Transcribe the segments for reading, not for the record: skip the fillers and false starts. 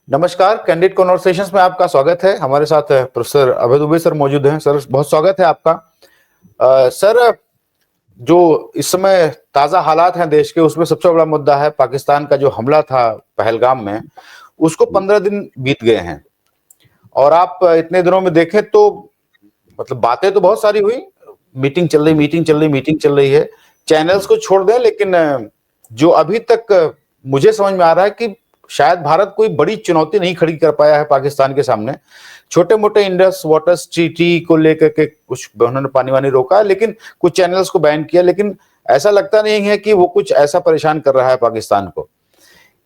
नमस्कार, candid conversations में आपका स्वागत है। हमारे साथ प्रोफेसर अभय दुबे सर मौजूद हैं। सर, बहुत स्वागत है आपका। सर, जो इस समय ताजा हालात हैं देश के, उसमें सबसे बड़ा मुद्दा है पाकिस्तान का जो हमला था पहलगाम में। उसको 15 दिन बीत गए हैं और आप इतने दिनों में देखें तो मतलब बातें तो बहुत सारी हुई, मीटिंग चल रही है, चैनल्स को छोड़ दें, लेकिन जो अभी तक मुझे समझ में आ रहा है कि शायद भारत कोई बड़ी चुनौती नहीं खड़ी कर पाया है पाकिस्तान के सामने। छोटे मोटे इंडस वाटर ट्रीटी को लेकर के कुछ उन्होंने पानी वानी रोका, लेकिन कुछ चैनल्स को बैन किया, लेकिन ऐसा लगता नहीं है कि वो कुछ ऐसा परेशान कर रहा है पाकिस्तान को।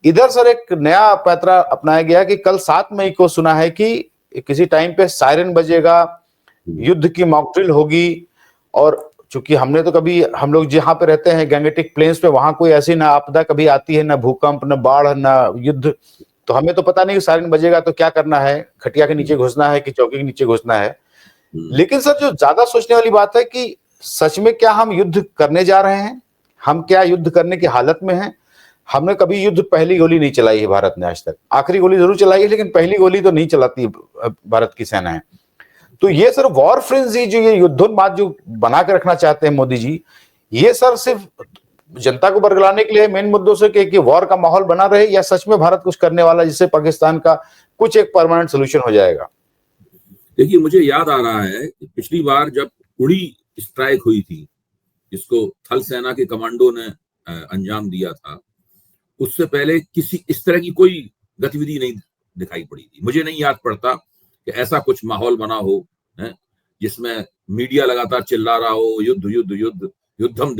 इधर सर एक नया पैतरा अपनाया गया कि कल 7 मई को सुना है कि किसी टाइम पे सायरन बजेगा, युद्ध की मॉक ड्रिल होगी। और चूंकि हमने तो कभी, हम लोग जहां पे रहते हैं गैंगेटिक प्लेन्स पे, वहां कोई ऐसी ना आपदा कभी आती है, ना भूकंप, ना बाढ़, ना युद्ध, तो हमें तो पता नहीं कि सायरन बजेगा तो क्या करना है, खटिया के नीचे घुसना है कि चौकी के नीचे घुसना है। लेकिन सर, जो ज्यादा सोचने वाली बात है कि सच में क्या हम युद्ध करने जा रहे हैं? हम क्या युद्ध करने की हालत में हैं? हमने कभी युद्ध पहली गोली नहीं चलाई है भारत ने आज तक। आखिरी गोली जरूर चलाई है, लेकिन पहली गोली तो नहीं चलाती भारत की सेना है। तो ये सर वॉर फ्रेंजी, जो ये युद्धोन्माद जो बना के रखना चाहते हैं मोदी जी, ये सर सिर्फ जनता को बरगलाने के लिए मेन मुद्दों से कि वॉर का माहौल बना रहे, या सच में भारत कुछ करने वाला जिससे पाकिस्तान का कुछ एक परमानेंट सोल्यूशन हो जाएगा? देखिए, मुझे याद आ रहा है कि पिछली बार जब उड़ी स्ट्राइक हुई थी, जिसको थल सेना के कमांडो ने अंजाम दिया था, उससे पहले किसी इस तरह की कोई गतिविधि नहीं दिखाई पड़ी थी। मुझे नहीं याद पड़ता कि ऐसा कुछ माहौल बना हो जिसमें मीडिया लगातार चिल्ला रहा हो युद्ध युद्ध युद्ध, युद्धम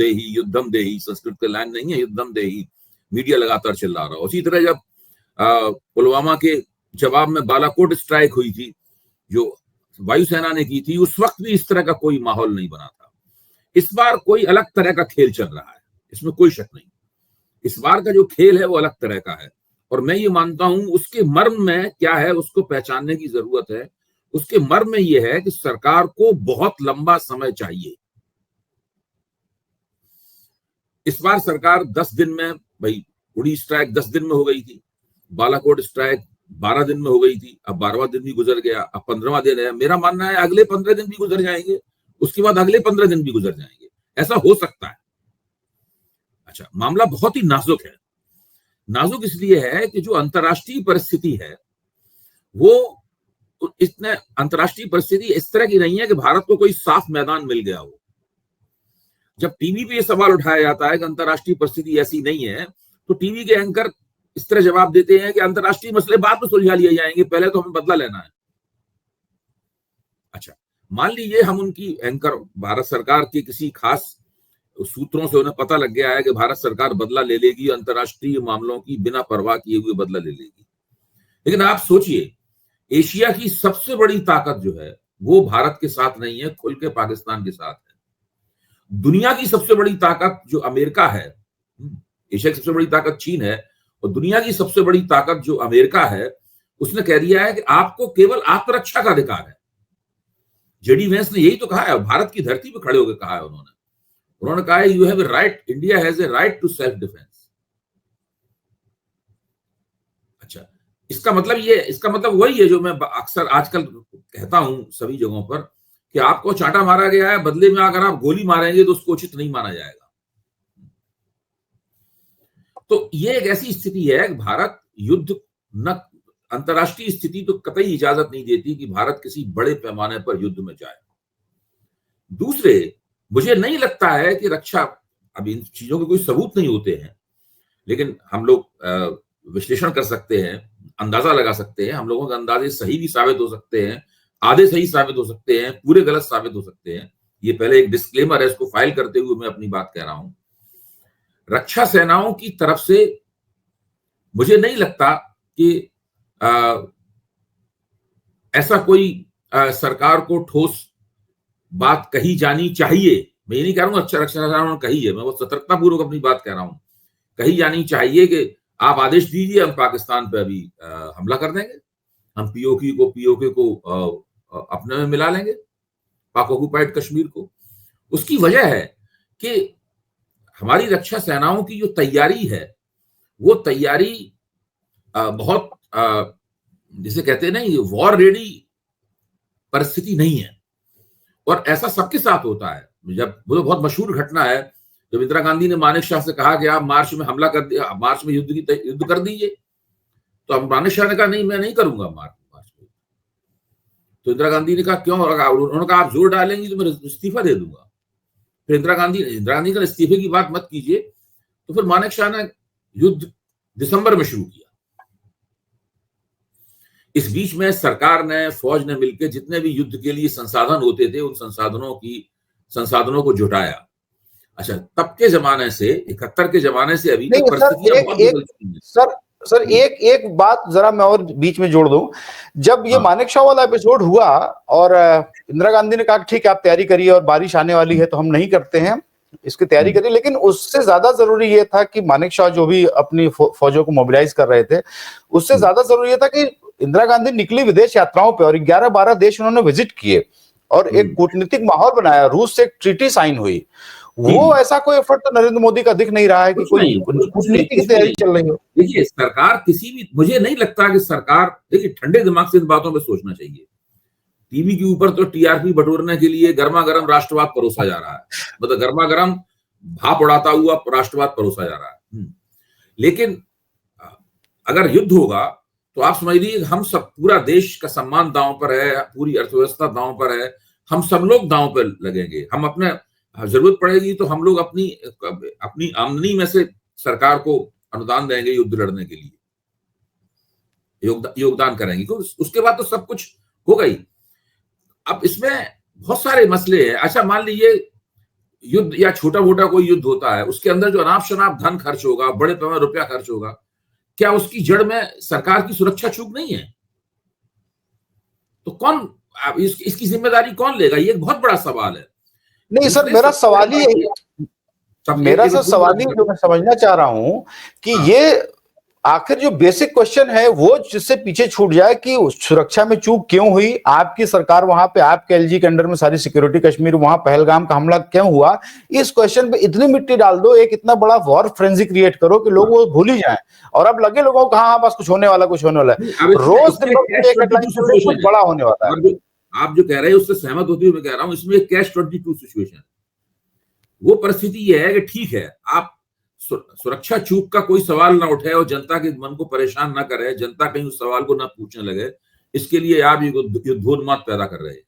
देही, संस्कृत के लाइन नहीं है, युद्धम देही, मीडिया लगातार चिल्ला रहा हो। उसी तरह जब पुलवामा के जवाब में बालाकोट स्ट्राइक हुई थी, जो वायुसेना ने की थी, उस वक्त भी इस तरह का कोई माहौल नहीं बना था। इस बार कोई अलग तरह का खेल चल रहा है, इसमें कोई शक नहीं। इस बार का जो खेल है वो अलग तरह का है, और मैं ये मानता हूं उसके मर्म में क्या है उसको पहचानने की जरूरत है। उसके मर्म में ये है कि सरकार को बहुत लंबा समय चाहिए। इस बार सरकार 10 दिन में, भाई उड़ी स्ट्राइक 10 दिन में हो गई थी, बालाकोट स्ट्राइक 12 दिन में हो गई थी, अब 12वां दिन भी गुजर गया, अब 15वां दिन है। मेरा मानना है अगले 15 दिन भी गुजर जाएंगे, उसके बाद अगले 15 दिन भी गुजर जाएंगे, ऐसा हो सकता है। अच्छा, मामला बहुत ही नाजुक है। नाजुक इसलिए है कि जो अंतर्राष्ट्रीय परिस्थिति है वो इतने अंतर्राष्ट्रीय परिस्थिति इस तरह की नहीं है कि भारत को कोई साफ मैदान मिल गया हो। जब टीवी पे ये सवाल उठाया जाता है कि अंतर्राष्ट्रीय परिस्थिति ऐसी नहीं है, तो टीवी के एंकर इस तरह जवाब देते हैं कि अंतर्राष्ट्रीय मसले बाद में सुलझा लिए जाएंगे, पहले तो हमें बदला लेना है। अच्छा, मान लीजिए हम उनकी एंकर भारत सरकार के किसी खास सूत्रों से उन्हें पता लग गया है कि भारत सरकार बदला ले लेगी, अंतर्राष्ट्रीय मामलों की बिना परवाह किए हुए बदला ले लेगी। लेकिन आप सोचिए, एशिया की सबसे बड़ी ताकत जो है वो भारत के साथ नहीं है, खुल के पाकिस्तान के साथ है। दुनिया की सबसे बड़ी ताकत जो अमेरिका है, एशिया की सबसे बड़ी ताकत चीन है, और दुनिया की सबसे बड़ी ताकत जो अमेरिका है, उसने कह दिया है कि आपको केवल आत्मरक्षा का अधिकार है। जेडी वेंस ने यही तो कहा है, भारत की धरती पर खड़े होकर कहा है उन्होंने कहा है, you have a right, India has a right to self defence. अच्छा, इसका मतलब वही है जो मैं अक्सर आजकल कहता हूं सभी जगहों पर, कि आपको चांटा मारा गया है, बदले में अगर आप गोली मारेंगे तो उसको उचित नहीं माना जाएगा। तो ये एक ऐसी स्थिति है कि भारत युद्ध न, अंतर्राष्ट्रीय स्थिति तो कतई इजाजत नहीं देती कि भारत किसी बड़े पैमाने पर युद्ध में जाए। दूसरे, मुझे नहीं लगता है कि रक्षा, अब इन चीजों के कोई सबूत नहीं होते हैं, लेकिन हम लोग विश्लेषण कर सकते हैं, अंदाजा लगा सकते हैं। हम लोगों के अंदाजे सही भी साबित हो सकते हैं, आधे सही साबित हो सकते हैं, पूरे गलत साबित हो सकते हैं। ये पहले एक डिस्क्लेमर है, इसको फाइल करते हुए मैं अपनी बात कह रहा हूं। रक्षा सेनाओं की तरफ से मुझे नहीं लगता कि ऐसा कोई सरकार को ठोस बात कही जानी चाहिए। मैं ये नहीं कह रहा हूं अच्छा रक्षा सेनाओं ने कही है, मैं वो सतर्कता पूर्वक अपनी बात कह रहा हूं। कही जानी चाहिए कि आप आदेश दीजिए, हम पाकिस्तान पे अभी हमला कर देंगे, हम पीओके को अपने में मिला लेंगे, पाक ऑक्युपाइड कश्मीर को। उसकी वजह है कि हमारी रक्षा सेनाओं की जो तैयारी है वो तैयारी बहुत जिसे कहते हैं ना, ये वॉर रेडी परिस्थिति नहीं है। और ऐसा सबके साथ होता है। जब वो तो बहुत मशहूर घटना है, जब इंदिरा गांधी ने मानेक शाह से कहा कि आप मार्च में हमला कर दिया, मार्च में युद्ध कर दीजिए, तो अब मानेक शाह ने कहा नहीं, मैं नहीं करूंगा मार्च में। तो इंदिरा गांधी ने कहा क्यों? उन्होंने कहा आप जोर डालेंगी तो मैं इस्तीफा दे दूंगा। फिर इंदिरा गांधी का इस्तीफे की बात मत कीजिए, तो फिर मानेक शाह ने युद्ध दिसंबर में शुरू किया। इस बीच में सरकार ने, फौज ने मिलकर जितने भी युद्ध के लिए संसाधन होते थे, उन संसाधनों को जुटाया। अच्छा, तब के जमाने से, 71 के जमाने से अभी तक परिस्थितियां बहुत बदल चुकी हैं। सर एक बात जरा मैं और बीच में जोड़ दूं। जब ये मानेक शाह वाला एपिसोड हुआ और इंदिरा गांधी ने कहा ठीक है आप तैयारी करिए और बारिश आने वाली है तो हम नहीं करते हैं, इसकी तैयारी करिए, लेकिन उससे ज्यादा जरूरी ये था कि मानेक शाह जो भी अपनी फौजों को मोबिलाइज कर रहे थे, उससे ज्यादा जरूरी ये था कि इंदिरा गांधी निकली विदेश यात्राओं पे और 11-12 देश उन्होंने विजिट किए और एक कूटनीतिक माहौल बनाया। रूस से एक ट्रीटी साइन हुई। वो ऐसा कोई एफर्ट तो नरेंद्र मोदी का दिख नहीं रहा है कि कोई कूटनीति की तैयारी चल रही हो। देखिए, सरकार किसी भी, मुझे नहीं लगता कि सरकार, देखिए ठंडे दिमाग से इन बातों पे सोचना चाहिए। टीवी के ऊपर तो टीआरपी बटोरने के लिए गर्मा गर्म राष्ट्रवाद परोसा जा रहा है, मतलब गर्मा गर्म भाप उड़ाता हुआ राष्ट्रवाद परोसा जा रहा है। लेकिन अगर युद्ध होगा तो आप समझ लीजिए हम सब, पूरा देश का सम्मान दांव पर है, पूरी अर्थव्यवस्था दांव पर है, हम सब लोग दांव पर लगेंगे। हम अपने, जरूरत पड़ेगी तो हम लोग अपनी आमदनी में से सरकार को अनुदान देंगे युद्ध लड़ने के लिए, योगदान करेंगे, उसके बाद तो सब कुछ होगा ही। अब इसमें बहुत सारे मसले हैं। अच्छा, मान लीजिए युद्ध या छोटा मोटा कोई युद्ध होता है, उसके अंदर जो अनाप शनाप धन खर्च होगा, बड़े पैमाने रुपया खर्च होगा, क्या उसकी जड़ में सरकार की सुरक्षा चूक नहीं है? तो कौन इसकी जिम्मेदारी कौन लेगा? ये एक बहुत बड़ा सवाल है। नहीं सर, मेरा सवाल ही जो मैं समझना चाह रहा हूं कि ये आखिर जो बेसिक क्वेश्चन है वो जिससे पीछे छूट जाए कि सुरक्षा में चूक क्यों हुई, आपकी सरकार वहां पे, आपके एलजी के अंडर में सारी सिक्योरिटी, कश्मीर, वहां पहलगाम का हमला क्यों हुआ, इस क्वेश्चन पे इतनी मिट्टी डाल दो, एक इतना बड़ा वॉर फ्रेंजी क्रिएट करो कि लोग वो भूल ही जाएं और अब लगे लोगों को हाँ बस कुछ होने वाला है। रोज कुछ बड़ा होने वाला है। आप जो कह रहे हैं उससे सहमत होती हुई मैं कह रहा हूं, इसमें कैश 22 सिचुएशन, वो परिस्थिति ये है कि ठीक है, आप सुरक्षा चूक का कोई सवाल ना उठाए और जनता के मन को परेशान ना करे, जनता कहीं उस सवाल को ना पूछने लगे, इसके लिए आप युद्धोन्माद पैदा कर रहे हैं।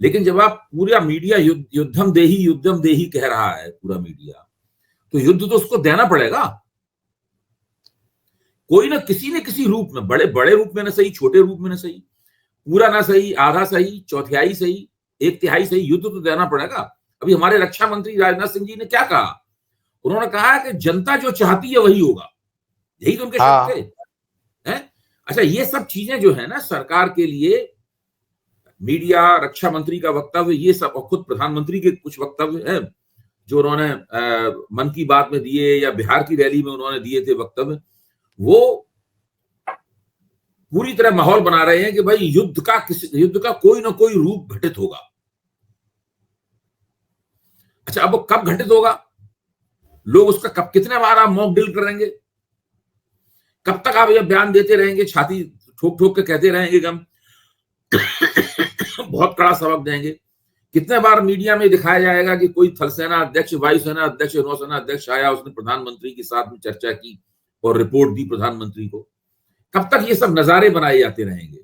लेकिन जब आप पूरा मीडिया युद्धम देही कह रहा है, पूरा मीडिया, तो युद्ध तो उसको देना पड़ेगा, कोई ना किसी रूप में, बड़े रूप में ना सही, छोटे रूप में ना सही, पूरा ना सही, आधा सही, चौथाई सही, एक तिहाई सही, युद्ध तो देना पड़ेगा। अभी हमारे रक्षा मंत्री राजनाथ सिंह जी ने क्या कहा? उन्होंने कहा कि जनता जो चाहती है वही होगा, यही तो उनके शब्द थे। अच्छा, ये सब चीजें जो है ना सरकार के लिए, मीडिया, रक्षा मंत्री का वक्तव्य, ये सब, और खुद प्रधानमंत्री के कुछ वक्तव्य हैं जो उन्होंने मन की बात में दिए या बिहार की रैली में उन्होंने दिए थे वक्तव्य, वो पूरी तरह माहौल बना रहे हैं कि भाई युद्ध का कोई ना कोई रूप घटित होगा। अच्छा, अब कब घटित होगा, लोग उसका कब, कितने बार आप मॉक ड्रिल करेंगे, कब तक आप ये बयान देते रहेंगे, छाती ठोक ठोक के कहते रहेंगे कि हम बहुत कड़ा सबक देंगे, कितने बार मीडिया में दिखाया जाएगा कि कोई थल सेना अध्यक्ष, वायुसेना अध्यक्ष, नौसेना अध्यक्ष आया, उसने प्रधानमंत्री के साथ में चर्चा की और रिपोर्ट दी प्रधानमंत्री को। कब तक ये सब नजारे बनाए जाते रहेंगे,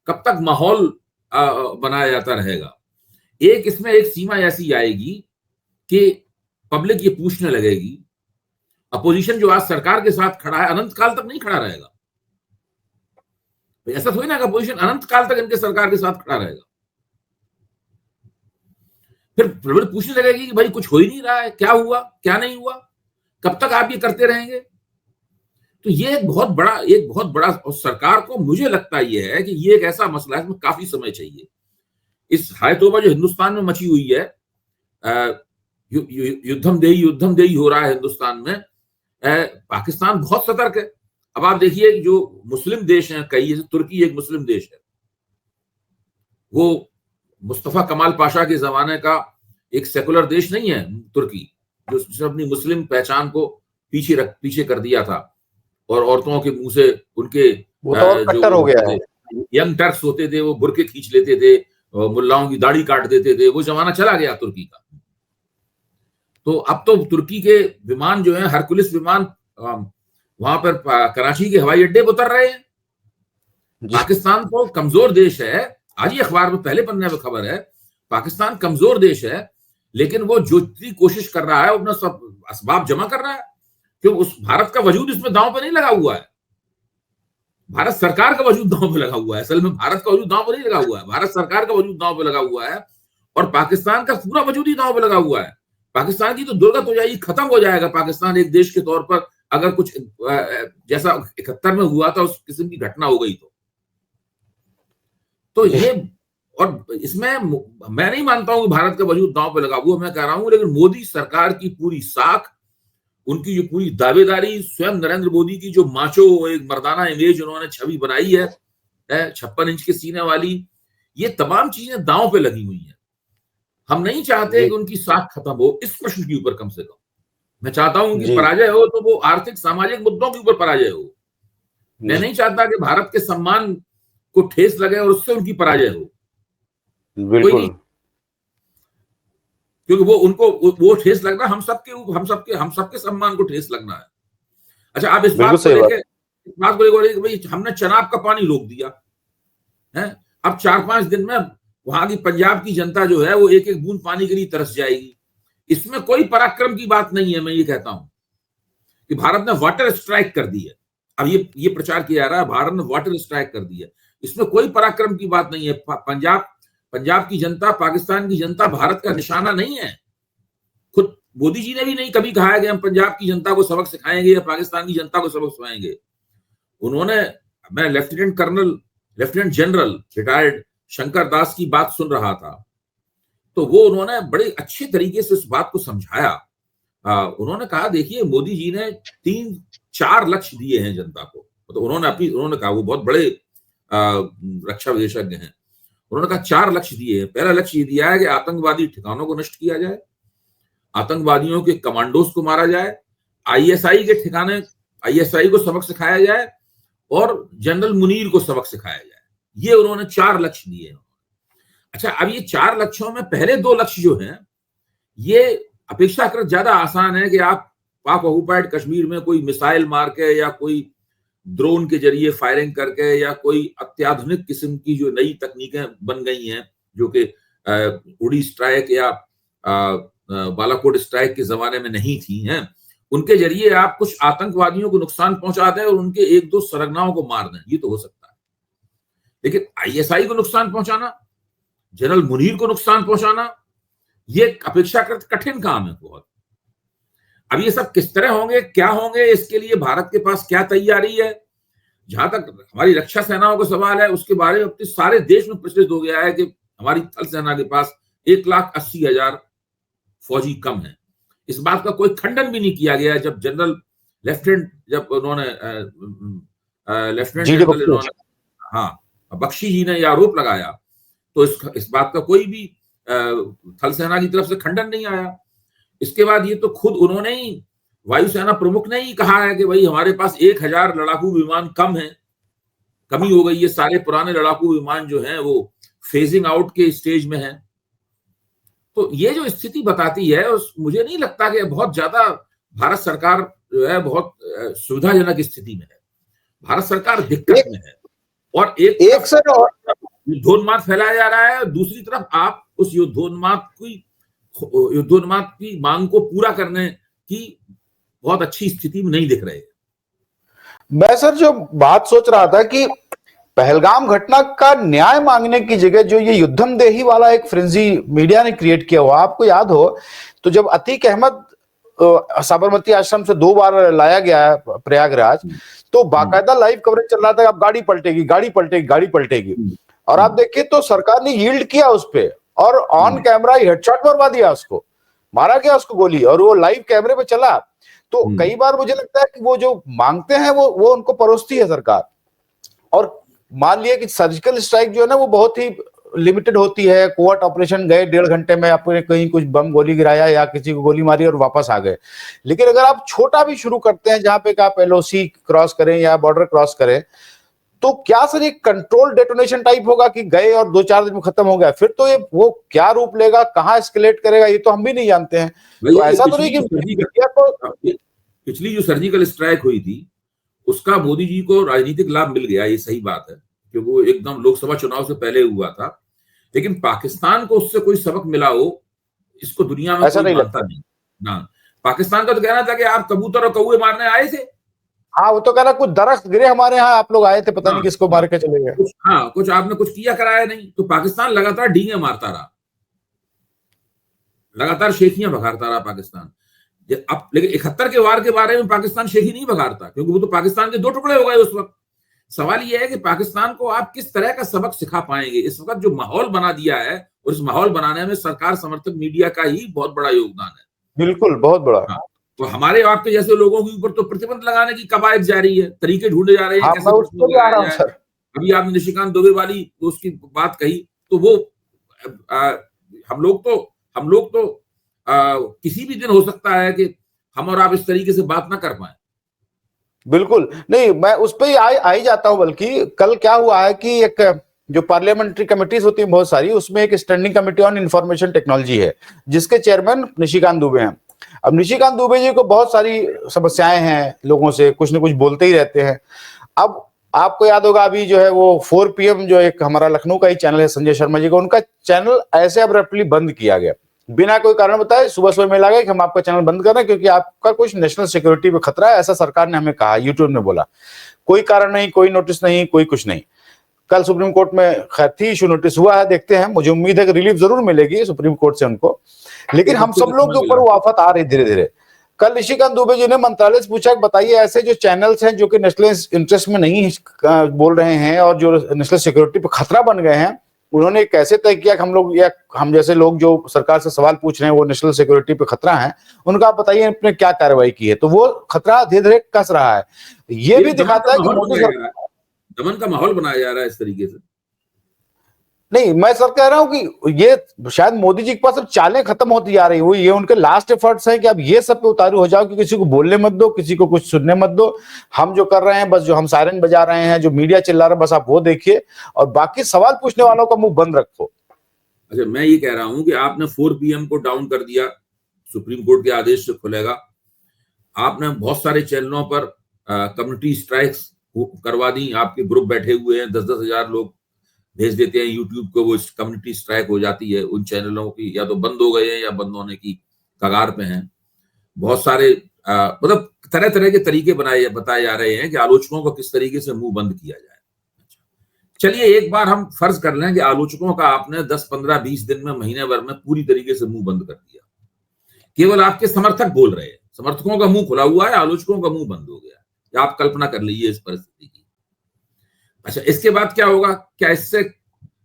कब तक माहौल बनाया जाता रहेगा? इसमें एक सीमा ऐसी आएगी कि पब्लिक ये पूछने लगेगी, अपोजिशन जो आज सरकार के साथ खड़ा है अनंत काल तक नहीं खड़ा रहेगा। ऐसा थोड़ी ना कि अपोजिशन अनंत काल तक इनके सरकार के साथ खड़ा रहेगा। फिर पूछने लगेगी कि भाई कुछ हो ही नहीं रहा है, क्या हुआ, क्या नहीं हुआ, कब तक आप ये करते रहेंगे? तो ये एक बहुत बड़ा, और सरकार को मुझे लगता ये है कि ये एक ऐसा मसला है, इसमें काफी समय चाहिए। इस हायतोबा जो हिंदुस्तान में मची हुई है, युद्धम देही हो रहा है हिंदुस्तान में, पाकिस्तान बहुत सतर्क है। अब आप देखिए जो मुस्लिम देश हैं कई, जैसे तुर्की एक मुस्लिम देश है, वो मुस्तफा कमाल पाशा के जमाने का एक सेकुलर देश नहीं है तुर्की, जो अपनी मुस्लिम पहचान को पीछे कर दिया था और औरतों के मुंह से उनके वो तो और जो कट्टर हो गया है। यंग टर्क्स होते थे वो बुरके खींच लेते थे, मुल्लाओं की दाढ़ी काट देते थे, वो जमाना चला गया तुर्की का। तो अब तो तुर्की के विमान जो है, हरकुलिस विमान, वहां पर कराची के हवाई अड्डे पर उतर रहे हैं। जी पाकिस्तान तो कमजोर देश है, आज ही अखबार में पहले पन्ने में खबर है, पाकिस्तान कमजोर देश है, लेकिन वो जो जितनी कोशिश कर रहा है वो अपना सब असबाब जमा कर रहा है, क्योंकि उस भारत का वजूद इसमें दांव पे नहीं लगा हुआ है, भारत सरकार का वजूद दांव पे लगा हुआ है। असल में भारत का वजूद दांव पे नहीं लगा हुआ है, भारत सरकार का वजूद दांव पे लगा हुआ है, और पाकिस्तान का पूरा वजूद ही दांव पे लगा हुआ है। पाकिस्तान की तो दुर्गत हो जाएगी, खत्म हो जाएगा पाकिस्तान एक देश के तौर पर, अगर कुछ जैसा 71 में हुआ था उस किस्म की घटना हो गई तो ये, और इसमें मैं नहीं मानता हूं कि भारत का वजूद दांव पे लगा हुआ, मैं कह रहा हूं, लेकिन मोदी सरकार की पूरी साख, उनकी जो पूरी दावेदारी, स्वयं नरेंद्र मोदी की जो माचो एक मर्दाना इमेज उन्होंने छवि बनाई है 56 इंच के सीने वाली, ये तमाम चीजें दांव पे लगी हुई हैं। हम नहीं चाहते कि उनकी साख खत्म हो इस प्रश्न के ऊपर, कम से कम मैं चाहता हूं कि पराजय हो तो वो आर्थिक सामाजिक मुद्दों के ऊपर पराजय हो। मैं नहीं चाहता कि भारत के सम्मान को ठेस लगे और उससे उनकी पराजय हो, बिल्कुल, क्योंकि वो उनको वो ठेस लगना हम सबके सम्मान को ठेस लगना है। अच्छा, आप इस बात को लेकर भाई हमने चनाब का पानी रोक दिया है, अब 4-5 दिन में वहां की पंजाब की जनता जो है वो एक एक बूंद पानी के लिए तरस जाएगी। इसमें कोई पराक्रम की बात नहीं है। मैं ये कहता हूं कि भारत ने वाटर स्ट्राइक कर दी है, अब ये प्रचार किया जा रहा है भारत ने वाटर स्ट्राइक कर दी है, इसमें कोई पराक्रम की बात नहीं है। पंजाब की जनता, पाकिस्तान की जनता भारत का निशाना नहीं है। खुद मोदी जी ने भी नहीं कभी कहा है कि हम पंजाब की जनता को सबक सिखाएंगे या पाकिस्तान की जनता को सबक सिखाएंगे। मैं लेफ्टिनेंट जनरल रिटायर्ड शंकर दास की बात सुन रहा था, तो वो उन्होंने बड़े अच्छे तरीके से इस बात को समझाया। उन्होंने कहा, देखिए मोदी जी ने 3-4 लक्ष्य दिए हैं जनता को, तो उन्होंने कहा, वो बहुत बड़े रक्षा विशेषज्ञ हैं, उन्होंने कहा 4 लक्ष्य दिए हैं। पहला लक्ष्य ये दिया है कि आतंकवादी ठिकानों को नष्ट किया जाए, आतंकवादियों के कमांडोज को मारा जाए, आईएसआई को सबक सिखाया जाए और जनरल मुनीर को सबक सिखाया जाए। ये उन्होंने 4 लक्ष्य दिए हैं। अच्छा, अब ये 4 लक्ष्यों में पहले 2 लक्ष्य जो हैं, ये अपेक्षाकृत ज्यादा आसान है कि आप पाक ऑक्युपाइड कश्मीर में कोई मिसाइल मार के या कोई ड्रोन के जरिए फायरिंग करके या कोई अत्याधुनिक किस्म की जो नई तकनीकें बन गई हैं, जो कि उड़ी स्ट्राइक या बालाकोट स्ट्राइक के जमाने में नहीं थी हैं, उनके जरिए आप कुछ आतंकवादियों को नुकसान पहुंचा दें और उनके 1-2 सरगनाओं को मार दें, ये तो हो सकता है। लेकिन आईएसआई को नुकसान पहुंचाना, जनरल मुनीर को नुकसान पहुंचाना, ये अपेक्षाकृत कठिन काम है बहुत। अब ये सब किस तरह होंगे, क्या होंगे, इसके लिए भारत के पास क्या तैयारी है, जहां तक हमारी रक्षा सेनाओं का सवाल है, उसके बारे में अब सारे देश में प्रचलित हो गया है कि हमारी थल सेना के पास 1,80,000 फौजी कम है। इस बात का कोई खंडन भी नहीं किया गया। जब लेफ्टिनेंट जनरल बख्शी जी ने यह आरोप लगाया, तो इस बात का कोई भी थल सेना की तरफ से खंडन नहीं आया। इसके बाद ये तो खुद उन्होंने ही, वायुसेना प्रमुख ने ही कहा है कि भाई हमारे पास 1,000 लड़ाकू विमान कम है, कमी हो गई है, सारे पुराने लड़ाकू विमान जो हैं वो फेजिंग आउट के स्टेज में हैं। तो ये जो स्थिति बताती है, मुझे नहीं लगता कि बहुत ज्यादा भारत सरकार जो है बहुत सुविधाजनक स्थिति में है। भारत सरकार दिक्कत में है, और एक सर युद्धोन्माद फैलाया जा रहा है, दूसरी तरफ आप उस युद्धोन्माद की मांग को पूरा करने की बहुत अच्छी स्थिति में नहीं दिख रहे। मैं सर जो बात सोच रहा था कि पहलगाम घटना का न्याय मांगने की जगह जो ये युद्धम देही वाला एक फ्रेंजी मीडिया ने क्रिएट किया हुआ, आपको याद हो तो जब अतीक अहमद साबरमती आश्रम से 2 बार लाया गया है प्रयागराज, तो बाकायदा लाइव कवरेज चल रहा था, अब गाड़ी पलटेगी, और आप देखिए तो सरकार ने यील्ड किया उस पे, और ऑन कैमरा हेडशॉट मरवा दिया, उसको मारा गया, उसको गोली, और वो लाइव कैमरे पे चला। तो कई बार मुझे लगता है कि वो जो मांगते हैं वो उनको परोसती है सरकार। और मान लिया कि सर्जिकल स्ट्राइक जो है ना वो बहुत ही लिमिटेड होती है, कोवर्ट ऑपरेशन गए 1.5 घंटे में आपने कहीं कुछ बम गोली गिराया या किसी को गोली मारी और वापस आ गए। लेकिन अगर आप छोटा भी शुरू करते हैं, जहां पे आप एलओसी क्रॉस करें या बॉर्डर क्रॉस करें, तो क्या सर ये कंट्रोल डेटोनेशन टाइप होगा कि गए और 2-4 दिन में खत्म हो गया? फिर तो ये वो क्या रूप लेगा, कहाँ एस्केलेट करेगा, ये तो हम भी नहीं जानते हैं। तो ऐसा तो नहीं कि मीडिया को पिछली जो सर्जिकल स्ट्राइक हुई थी उसका मोदी जी को राजनीतिक लाभ मिल गया, ये सही बात है, क्योंकि वो एकदम लोकसभा चुनाव से पहले हुआ था। लेकिन पाकिस्तान को उससे कोई सबक मिला हो, इसको दुनिया में ऐसा कोई नहीं मानता लगता। नहीं ना। पाकिस्तान का तो कहना था कि आप कबूतर और कौवे मारने आए थे। हाँ, वो तो कह रहा कुछ दरख्त गिरे हमारे यहाँ, आप लोग आए थे, पता नहीं हाँ किसको मार के चले गए। कुछ आपने कुछ किया कराया नहीं। तो पाकिस्तान लगातार डींगे मारता रहा, लगातार शेखियां भगाता रहा पाकिस्तान। अब लेकिन 71 के वार के बारे में पाकिस्तान शेखी नहीं भगाता, क्योंकि वो तो पाकिस्तान के 2 टुकड़े हो गए उस वक्त। सवाल यह है कि पाकिस्तान को आप किस तरह का सबक सिखा पाएंगे। इस वक्त जो माहौल बना दिया है, और इस माहौल बनाने में सरकार समर्थक मीडिया का ही बहुत बड़ा योगदान है। बिल्कुल, बहुत बड़ा। हाँ, तो हमारे आपके जैसे लोगों के ऊपर तो प्रतिबंध लगाने की कवायद जारी है, तरीके ढूंढे जा रहे हैं हाँ, कैसे मैं उस पर भी आ रहा हूँ सर। अभी आपने निशिकांत दुबे वाली उसकी बात कही, तो वो हम लोग तो किसी भी दिन हो सकता है कि हम और आप इस तरीके से बात ना कर पाए। बिल्कुल नहीं, मैं उस पर ही आ ही जाता हूं। बल्कि कल क्या हुआ है कि एक जो पार्लियामेंट्री कमिटीज होती हैं बहुत सारी, उसमें एक standing committee on information technology है, जिसके चेयरमैन निशिकांत दुबे हैं। अब निशिकांत दुबे जी को बहुत सारी समस्याएं हैं, लोगों से कुछ न कुछ बोलते ही रहते हैं। अब आपको याद होगा अभी जो है वो 4 PM जो एक हमारा लखनऊ का ही चैनल है संजय शर्मा जी का, उनका चैनल ऐसे अब्रप्टली बंद किया गया बिना कोई कारण बताए। सुबह सुबह में लगा कि हम आपका चैनल बंद कर रहे हैं क्योंकि आपका कुछ नेशनल सिक्योरिटी पे खतरा है, ऐसा सरकार ने हमें कहा, यूट्यूब ने बोला। कोई कारण नहीं, कोई नोटिस नहीं, कोई कुछ नहीं। कल सुप्रीम कोर्ट में खैर थी, इशू नोटिस हुआ है, देखते हैं। मुझे उम्मीद है कि रिलीफ जरूर मिलेगी सुप्रीम कोर्ट से उनको, लेकिन हम सब लोग के ऊपर वो आफत आ रही धीरे धीरे। कल निशिकांत दुबे जी ने मंत्रालय से पूछा, बताइए ऐसे जो चैनल्स हैं जो कि नेशनल इंटरेस्ट में नहीं बोल रहे हैं और जो नेशनल सिक्योरिटी पे खतरा बन गए हैं, उन्होंने कैसे तय किया कि हम लोग या हम जैसे लोग जो सरकार से सवाल पूछ रहे हैं वो नेशनल सिक्योरिटी पे खतरा है, उनका आप बताइए आपने क्या कार्रवाई की है। तो वो खतरा धीरे धीरे कस रहा है। ये भी दिखाता है कि मोदी सरकार दमन का माहौल बनाया जा रहा है इस तरीके से। नहीं, मैं सर कह रहा हूं कि ये शायद मोदी जी के पास अब चालें खत्म होती जा रही हुई, ये उनके लास्ट एफर्ट्स हैं कि अब ये सब पे उतारू हो जाओ कि किसी को बोलने मत दो, किसी को कुछ सुनने मत दो। हम जो कर रहे हैं बस, जो हम सायरन बजा रहे हैं, जो मीडिया चिल्ला रहा है, बस आप वो देखिए और बाकी सवाल पूछने वालों का मुंह बंद रखो। अच्छा, मैं ये कह रहा हूं कि आपने 4 PM को डाउन कर दिया, सुप्रीम कोर्ट के आदेश से खुलेगा। आपने बहुत सारे चैनलों पर कम्युनिटी स्ट्राइक्स करवा दी, आपके ग्रुप बैठे हुए हैं, 10-10 हजार लोग भेज देते हैं यूट्यूब को, वो कम्युनिटी स्ट्राइक हो जाती है। उन चैनलों की या तो बंद हो गए हैं या बंद होने की कगार पे हैं। बहुत सारे मतलब तरह तरह के तरीके बताए जा रहे हैं कि आलोचकों को किस तरीके से मुंह बंद किया जाए। चलिए एक बार हम फर्ज कर लें कि आलोचकों का आपने 10, 15, 20 दिन में, महीने भर में पूरी तरीके से मुंह बंद कर दिया। केवल आपके समर्थक बोल रहे हैं, समर्थकों का मुंह खुला हुआ है, आलोचकों का मुंह बंद हो गया। आप कल्पना कर लीजिए इस परिस्थिति की। अच्छा, इसके बाद क्या होगा? क्या इससे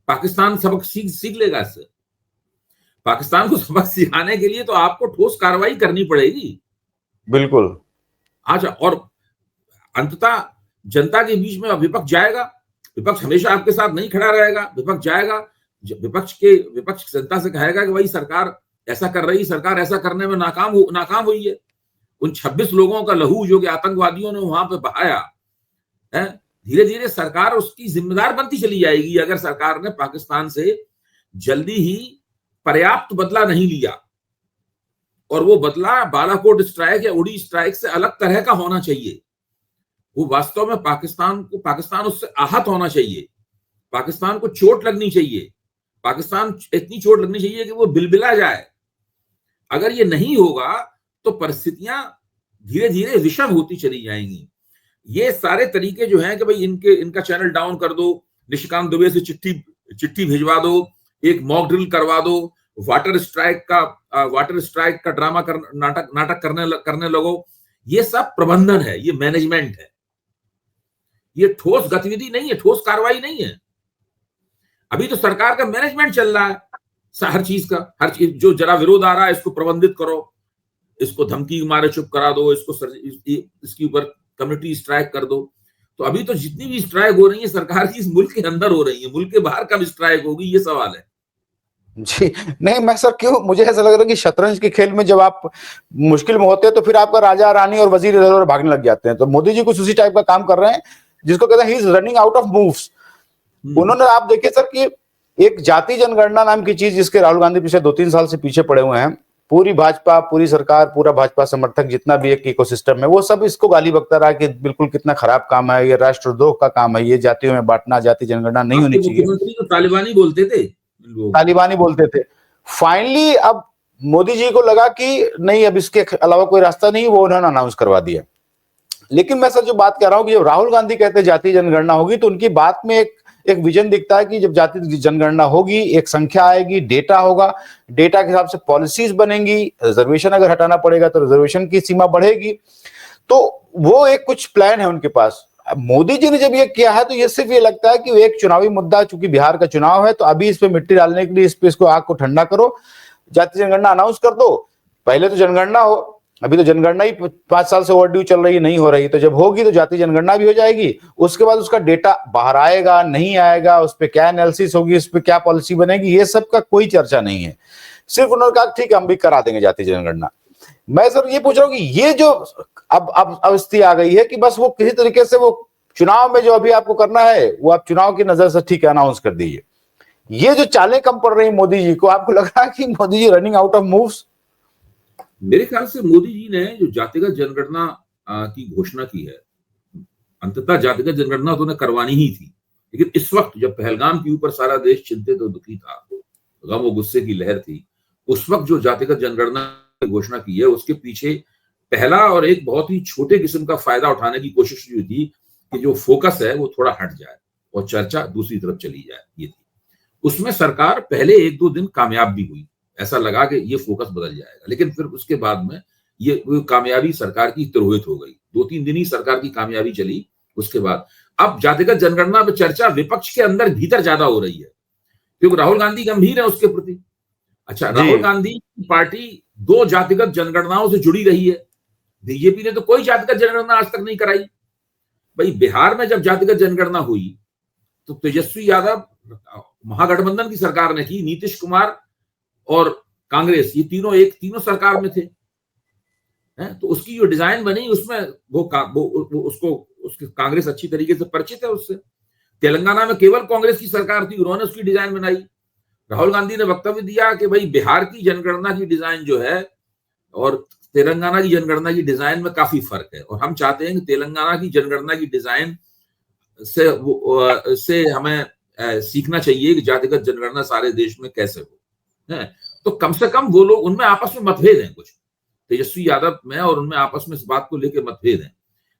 पाकिस्तान सबक सीख लेगा? इससे पाकिस्तान को सबक सिखाने के लिए तो आपको ठोस कार्रवाई करनी पड़ेगी। बिल्कुल। अच्छा, और अंततः जनता के बीच में विपक्ष जाएगा। विपक्ष हमेशा आपके साथ नहीं खड़ा रहेगा, विपक्ष जाएगा, विपक्ष जनता से कहेगा कि भाई सरकार ऐसा कर रही, सरकार ऐसा करने में नाकाम हुई है। उन 26 लोगों का लहू जो कि आतंकवादियों ने वहां पे बहाया है, धीरे धीरे सरकार उसकी जिम्मेदार बनती चली जाएगी अगर सरकार ने पाकिस्तान से जल्दी ही पर्याप्त बदला नहीं लिया। और वो बदला बालाकोट स्ट्राइक या उड़ी स्ट्राइक से अलग तरह का होना चाहिए। वो वास्तव में पाकिस्तान उससे आहत होना चाहिए, पाकिस्तान को चोट लगनी चाहिए, पाकिस्तान इतनी चोट लगनी चाहिए कि वो बिलबिला जाए। अगर ये नहीं होगा तो परिस्थितियां धीरे धीरे विषम होती चली जाएंगी। ये सारे तरीके जो हैं कि भाई इनका चैनल डाउन कर दो, निशिकांत दुबे से चिट्ठी भिजवा दो, एक मॉक ड्रिल करवा दो, वाटर स्ट्राइक का ड्रामा नाटक करने लगो, ये सब प्रबंधन है, ये मैनेजमेंट है। ये ठोस गतिविधि नहीं है, ठोस कार्रवाई नहीं है। अभी तो सरकार का मैनेजमेंट चल रहा है हर चीज जो जरा विरोध आ रहा है इसको प्रबंधित करो, इसको धमकी मारे चुप करा दो, इसके ऊपर कम्युनिटी स्ट्राइक कर दो। तो अभी तो जितनी भी स्ट्राइक हो रही है सरकार की इस मुल्क के अंदर हो रही है, मुल्क के बाहर कब स्ट्राइक होगी ये सवाल है। जी नहीं, मैं सर क्यों, मुझे ऐसा लग रहा है कि शतरंज के खेल में जब आप मुश्किल में होते हैं तो फिर आपका राजा रानी और वजीर इधर उधर भागने लग जाते हैं। तो मोदी जी कुछ उसी टाइप का काम कर रहे हैं जिसको कहते हैं he is running out of moves. उन्होंने, आप देखिए सर कि एक जाति जनगणना नाम की चीज जिसके राहुल गांधी पिछले 2-3 साल से पीछे पड़े हुए हैं, पूरी भाजपा, पूरी सरकार, पूरा भाजपा समर्थक जितना भी एक इकोसिस्टम है, वो सब इसको गाली बकता रहा कि बिल्कुल कितना खराब काम है, ये राष्ट्रद्रोह का काम है, ये जातियों में बांटना, जाति जनगणना नहीं होनी चाहिए। मुख्यमंत्री तो तालिबानी बोलते थे, तालिबानी बोलते थे। फाइनली अब मोदी जी को लगा कि नहीं, अब इसके अलावा कोई रास्ता नहीं, वो उन्होंने अनाउंस करवा दिया। लेकिन मैं सर जो बात कर रहा हूं कि जब राहुल गांधी कहते हैं जाति जनगणना होगी, तो उनकी बात में एक विजन दिखता है कि जब जाति जनगणना होगी, एक संख्या आएगी, डेटा होगा, डेटा के हिसाब से पॉलिसीज बनेंगी, रिजर्वेशन अगर हटाना पड़ेगा तो रिजर्वेशन की सीमा बढ़ेगी। तो वो एक कुछ प्लान है उनके पास। मोदी जी ने जब ये किया है तो ये सिर्फ ये लगता है कि एक चुनावी मुद्दा, चूंकि बिहार का चुनाव है, तो अभी इस पे मिट्टी डालने के लिए इस पे इसको आग को ठंडा करो, जाति जनगणना अनाउंस कर दो, पहले तो जनगणना हो। अभी तो जनगणना ही 5 साल से ओवरड्यू चल रही है, नहीं हो रही, तो जब होगी तो जाति जनगणना भी हो जाएगी। उसके बाद उसका डेटा बाहर आएगा, नहीं आएगा, उस पर क्या एनालिसिस होगी, उस पर क्या पॉलिसी बनेगी, ये सब का कोई चर्चा नहीं है। सिर्फ उन्होंने कहा ठीक है हम भी करा देंगे जाति जनगणना। मैं सर ये पूछ रहा हूँ कि ये जो अब स्थिति आ गई है कि बस वो किसी तरीके से वो चुनाव में जो अभी आपको करना है वो आप चुनाव की नजर से ठीक है अनाउंस कर दीजिए। ये जो चालें कम पड़ रही मोदी जी को, आपको लग रहा है कि Modi ji running out of moves? मेरे ख्याल से मोदी जी ने जो जातिगत जनगणना की घोषणा की है, अंततः जातिगत जनगणना तो उन्हें करवानी ही थी, लेकिन इस वक्त जब पहलगाम के ऊपर सारा देश चिंतित और दुखी था, गम और गुस्से की लहर थी, उस वक्त जो जातिगत जनगणना की घोषणा की है उसके पीछे पहला और एक बहुत ही छोटे किस्म का फायदा उठाने की कोशिश हुई थी कि जो फोकस है वो थोड़ा हट जाए और चर्चा दूसरी तरफ चली जाए, ये थी। उसमें सरकार पहले 1-2 दिन कामयाब भी हुई, ऐसा लगा कि ये फोकस बदल जाएगा, लेकिन फिर उसके बाद में ये कामयाबी सरकार की तिरोहित हो गई। 2-3 दिन ही सरकार की कामयाबी चली, उसके बाद अब जातिगत जनगणना पर चर्चा विपक्ष के अंदर भीतर ज्यादा हो रही है, क्योंकि राहुल गांधी गंभीर है उसके प्रति। अच्छा, राहुल गांधी की पार्टी 2 जातिगत जनगणनाओं से जुड़ी रही है, बीजेपी ने तो कोई जातिगत जनगणना आज तक नहीं कराई। भाई बिहार में जब जातिगत जनगणना हुई तो तेजस्वी यादव, महागठबंधन की सरकार ने की, नीतीश कुमार और कांग्रेस, ये तीनों सरकार में थे, तो उसकी जो डिजाइन बनी उसमें उसकी कांग्रेस अच्छी तरीके से परिचित है उससे। तेलंगाना में केवल कांग्रेस की सरकार थी, उन्होंने उसकी डिजाइन बनाई। राहुल गांधी ने वक्तव्य दिया कि भाई बिहार की जनगणना की डिजाइन जो है और तेलंगाना की जनगणना की डिजाइन में काफी फर्क है, और हम चाहते हैं कि तेलंगाना की जनगणना की डिजाइन से हमें सीखना चाहिए कि जातिगत जनगणना सारे देश में कैसे हो। तो कम से कम वो लोग, उनमें आपस में मतभेद हैं, कुछ तेजस्वी यादव में और उनमें आपस में इस बात को लेकर मतभेद हैं,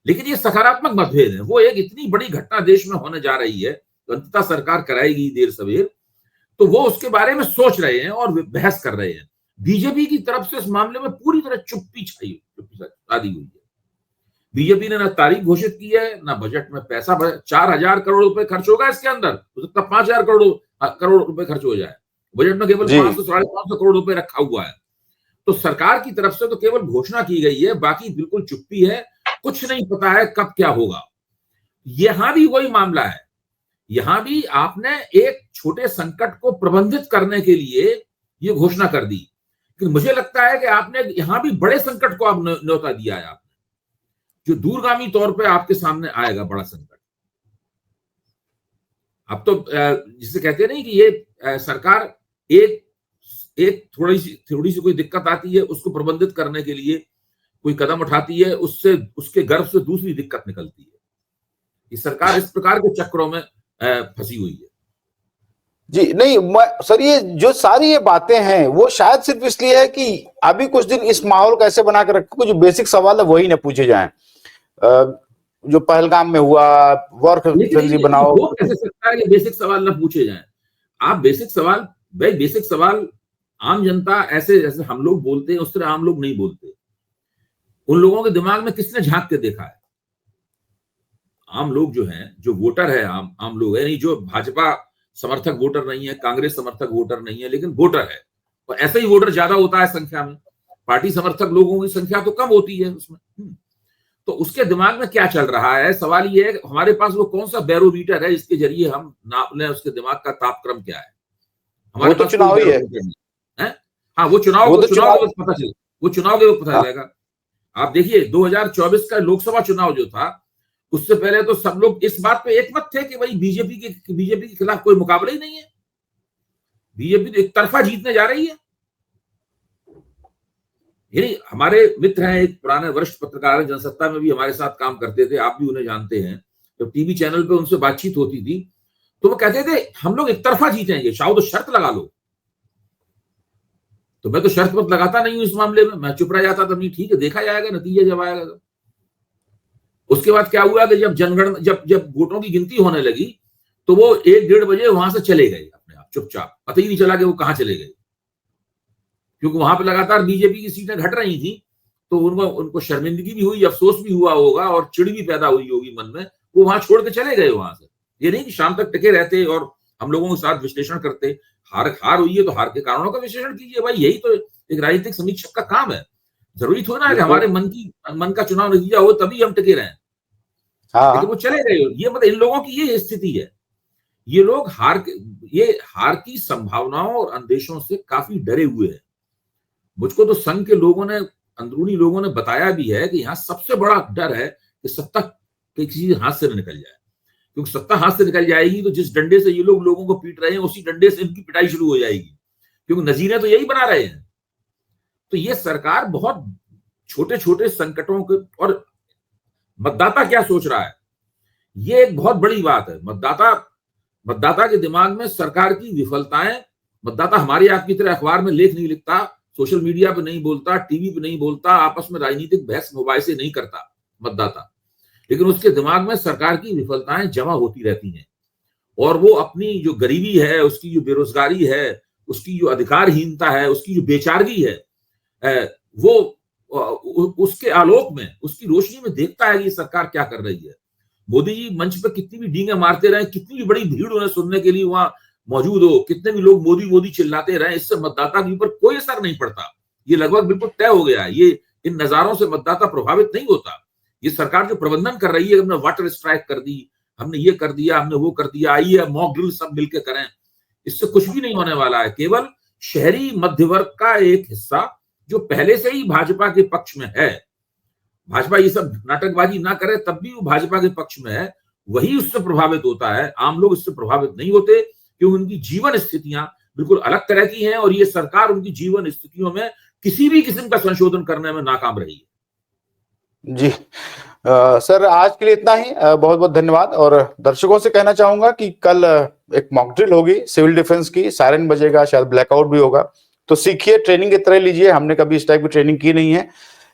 लेकिन ये सकारात्मक मतभेद है। वो एक इतनी बड़ी घटना देश में होने जा रही है, तो अंततः सरकार कराएगी देर सवेर, तो वो उसके बारे में सोच रहे हैं और बहस कर रहे हैं। बीजेपी की तरफ से इस मामले में पूरी तरह चुप्पी छाई हुई है। बीजेपी ने ना तारीख घोषित की है, ना बजट में पैसा। 4,000 करोड़ रुपए खर्च होगा इसके अंदर, हो सकता है 5,000 करोड़ रुपए खर्च हो जाए, बजट में केवल 500 साढ़े 500 करोड़ रुपए रखा हुआ है। तो सरकार की तरफ से तो केवल घोषणा की गई है, बाकी बिल्कुल चुप्पी है, कुछ नहीं पता है कब क्या होगा। यहां भी वही मामला है, यहां भी आपने एक छोटे संकट को प्रबंधित करने के लिए ये घोषणा कर दी, लेकिन मुझे लगता है कि आपने यहां भी बड़े संकट को आप न्योता दिया है आपने, जो दूरगामी तौर पे आपके सामने आएगा, बड़ा संकट। अब तो जिसे कहते नहीं कि ये सरकार एक थोड़ी सी कोई दिक्कत आती है, उसको प्रबंधित करने के लिए कोई कदम उठाती है, उससे उसके गर्भ से दूसरी दिक्कत निकलती है। ये सरकार इस प्रकार के चक्रों में फंसी हुई है। जी नहीं सर, ये जो सारी ये बातें हैं वो शायद सिर्फ इसलिए है कि अभी कुछ दिन इस माहौल को ऐसे बना कर रखो, जो बेसिक सवाल है वही न पूछे जाएं। जो पहलगाम में हुआ, वॉर फ्रेंजी बनाओ, वो कैसे सकता है कि बेसिक सवाल न पूछे जाएं? आप बेसिक सवाल आम जनता ऐसे जैसे हम लोग बोलते हैं उस तरह आम लोग नहीं बोलते। उन लोगों के दिमाग में किसने झांक के देखा है? आम लोग जो हैं, जो वोटर है, आम लोग है, नहीं जो भाजपा समर्थक वोटर नहीं है, कांग्रेस समर्थक वोटर नहीं है, लेकिन वोटर है, और ऐसे ही वोटर ज्यादा होता है संख्या में। पार्टी समर्थक लोगों की संख्या तो कम होती है उसमें। तो उसके दिमाग में क्या चल रहा है, सवाल ये है कि हमारे पास वो कौन सा बैरोमीटर है जिसके जरिए हम नाप लें उसके दिमाग का तापक्रम क्या है? हमारे पास चुनाव ही है। हाँ, वो चुनाव के वक्त पता चले, वो चुनाव के वक्त पता चलेगा। आप देखिए 2024 का लोकसभा चुनाव जो था उससे पहले तो सब लोग इस बात पे एकमत थे कि भाई बीजेपी के खिलाफ कोई मुकाबला ही नहीं है, बीजेपी तो एक तरफा जीतने जा रही है। यानी हमारे मित्र हैं, एक पुराने वरिष्ठ पत्रकार हैं, जनसत्ता में भी हमारे साथ काम करते थे, आप भी उन्हें जानते हैं। जब टीवी चैनल पे उनसे बातचीत होती थी तो वो कहते थे हम लोग एक तरफा जीतेंगे, शाह तो शर्त लगा लो। तो मैं तो शर्त मत लगाता नहीं हूं इस मामले में, मैं चुप रह जाता था, नहीं ठीक है देखा जाएगा नतीजा जब आएगा तो। उसके बाद क्या हुआ कि जब जनगणना जब वोटों की गिनती होने लगी तो वो 1-1:30 बजे वहां से चले गए अपने आप चुपचाप, पता ही नहीं चला कि वो कहां चले गए, क्योंकि वहां पर लगातार बीजेपी की सीटें घट रही थी। तो उनको शर्मिंदगी भी हुई, अफसोस भी हुआ होगा और चिड़ भी पैदा हुई होगी मन में, वो वहां छोड़ के चले गए वहां से। ये नहीं कि शाम तक टिके रहते और हम लोगों के साथ विश्लेषण करते। हार हुई है तो हार के कारणों का विश्लेषण कीजिए भाई, यही तो एक राजनीतिक समीक्षक का काम है। जरूरी थोड़ा ना है कि हमारे मन का चुनाव नतीजा हो तभी हम टिके रहें। लेकिन वो चले गए। ये मतलब इन लोगों की ये स्थिति है, ये लोग हार की संभावनाओं और अंदेशों से काफी डरे हुए हैं। मुझको तो संघ के लोगों ने, अंदरूनी लोगों ने बताया भी है कि यहाँ सबसे बड़ा डर है कि सत्ता किसी हाथ से न निकल जाए, क्योंकि सत्ता हाथ से निकल जाएगी तो जिस डंडे से ये लोगों को पीट रहे हैं उसी डंडे से इनकी पिटाई शुरू हो जाएगी, क्योंकि नजीरें तो यही बना रहे हैं। तो ये सरकार बहुत छोटे छोटे संकटों के, और मतदाता क्या सोच रहा है ये एक बहुत बड़ी बात है। मतदाता के दिमाग में सरकार की विफलताएं, मतदाता हमारी आपकी तरह अखबार में लेख नहीं लिखता, सोशल मीडिया पे नहीं बोलता, टीवी पे नहीं बोलता, आपस में राजनीतिक बहस मोबाइल से नहीं करता मतदाता, लेकिन उसके दिमाग में सरकार की विफलताएं जमा होती रहती हैं और वो अपनी जो गरीबी है, उसकी जो बेरोजगारी है, उसकी जो अधिकारहीनता है, उसकी जो बेचारगी है, वो उसके आलोक में, उसकी रोशनी में देखता है कि सरकार क्या कर रही है। मोदी जी मंच पर कितनी भी डींगे मारते रहे, कितनी भी बड़ी भीड़ उन्हें सुनने के लिए वहां मौजूद हो, कितने भी लोग मोदी मोदी चिल्लाते रहे, इससे मतदाता के ऊपर कोई असर नहीं पड़ता। ये लगभग बिल्कुल तय हो गया है। ये इन नजारों से मतदाता प्रभावित नहीं होता। ये सरकार जो प्रबंधन कर रही है, हमने वाटर स्ट्राइक कर दी, हमने ये कर दिया, हमने वो कर दिया, आइए मॉक ड्रिल सब मिलकर करें, इससे कुछ भी नहीं होने वाला है। केवल शहरी मध्य वर्ग का एक हिस्सा जो पहले से ही भाजपा के पक्ष में है, भाजपा ये सब नाटकबाजी ना करे तब भी वो भाजपा के पक्ष में है, वही उससे प्रभावित होता है। आम लोग इससे प्रभावित नहीं होते क्योंकि उनकी जीवन स्थितियां बिल्कुल अलग तरह की हैं और ये सरकार उनकी जीवन स्थितियों में किसी भी किस्म का संशोधन करने में नाकाम रही है। जी सर, आज के लिए इतना ही। बहुत बहुत धन्यवाद। और दर्शकों से कहना चाहूंगा कि कल एक मॉक ड्रिल होगी सिविल डिफेंस की, सायरन बजेगा, शायद ब्लैकआउट भी होगा, तो सीखिए, ट्रेनिंग की तरह लीजिए। हमने कभी इस टाइप की ट्रेनिंग की नहीं है,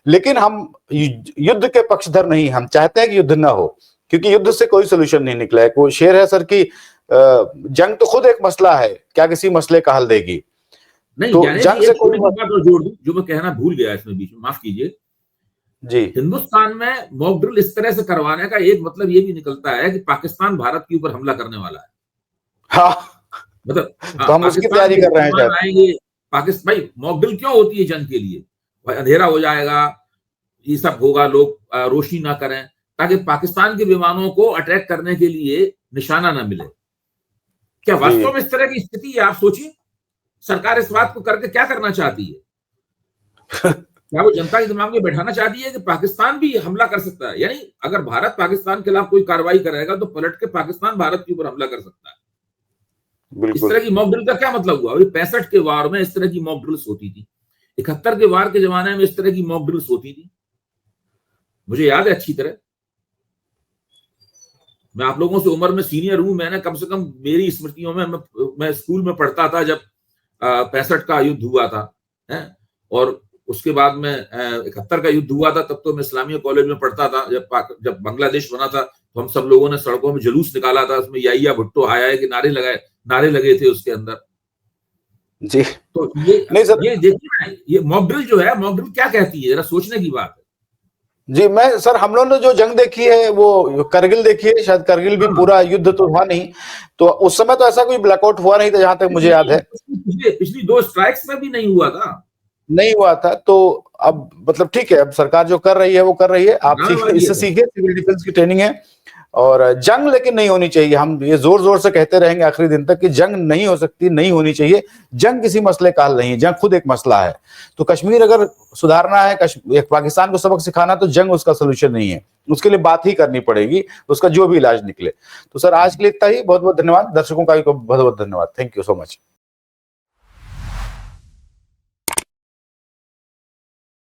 लेकिन हम युद्ध के पक्षधर नहीं, हम चाहते हैं कि युद्ध ना हो, क्योंकि युद्ध से कोई सोल्यूशन नहीं निकला है। कोई शेर है सर की जंग तो खुद एक मसला है, क्या किसी मसले का हल देगी? नहीं, तो जंग से कोई बात और जोड़ दूं जो मैं कहना भूल गया इसमें बीच में, माफ कीजिए जी। हिंदुस्तान में मॉक ड्रिल इस तरह से करवाने का एक मतलब ये भी निकलता है कि पाकिस्तान भारत के ऊपर हमला करने वाला है। हाँ, मतलब तो हम उसकी तैयारी कर रहे हैं। आएंगे पाकिस्तान, भाई मॉक ड्रिल क्यों होती है जंग के लिए? भाई अंधेरा हो जाएगा, ये सब होगा, लोग रोशनी ना करें ताकि पाकिस्तान के विमानों को अटैक करने के लिए निशाना ना मिले। क्या वास्तव में इस तरह की स्थिति है? आप सोचिए, सरकार इस बात को करके क्या करना चाहती है? क्या वो जनता के दिमाग में बैठाना चाहती है कि पाकिस्तान भी हमला कर सकता है? यानी अगर भारत पाकिस्तान के खिलाफ कोई कार्रवाई करेगा तो पलट के पाकिस्तान भारत के ऊपर हमला कर सकता है। इस तरह की मॉक ड्रिल का क्या मतलब हुआ? 65 के वार में इस तरह की मॉक ड्रिल्स होती थी, 71 के वार के जमाने में इस तरह की मॉक ड्रिल्स होती थी, मुझे याद है अच्छी तरह। मैं आप लोगों से उम्र में सीनियर हूं, मैंने कम से कम मेरी स्मृतियों में मैं स्कूल में पढ़ता था जब 65 का युद्ध हुआ था, है? और उसके बाद में 71 का युद्ध हुआ था, तब तो मैं इस्लामिया कॉलेज में पढ़ता था। जब बांग्लादेश बना था तो हम सब लोगों ने सड़कों में जुलूस निकाला था, उसमें या भुट्टो हाया के नारे लगे थे उसके अंदर जी। तो ये देखिए, ये मॉक ड्रिल जो है, मॉक ड्रिल क्या कहती है, जरा सोचने की बात है। जी, मैं सर, हम लोगों ने जो जंग देखी है वो करगिल देखी है, शायद करगिल भी पूरा युद्ध तो हुआ नहीं, तो उस समय तो ऐसा कोई ब्लैकआउट हुआ नहीं था जहां तक मुझे याद है। पिछली 2 स्ट्राइक्स में भी नहीं हुआ था, नहीं हुआ था। तो अब मतलब ठीक है, अब सरकार जो कर रही है वो कर रही है, आप इससे सीखे, सिविल डिफेंस की ट्रेनिंग है, और जंग लेकिन नहीं होनी चाहिए। हम ये जोर जोर से कहते रहेंगे आखिरी दिन तक कि जंग नहीं हो सकती, नहीं होनी चाहिए। जंग किसी मसले का हल नहीं है, जंग खुद एक मसला है। तो कश्मीर अगर सुधारना है, पाकिस्तान को सबक सिखाना, तो जंग उसका सोल्यूशन नहीं है, उसके लिए बात ही करनी पड़ेगी, उसका जो भी इलाज निकले। तो सर आज के लिए इतना ही। बहुत बहुत धन्यवाद, दर्शकों का भी बहुत बहुत धन्यवाद। Thank you so much.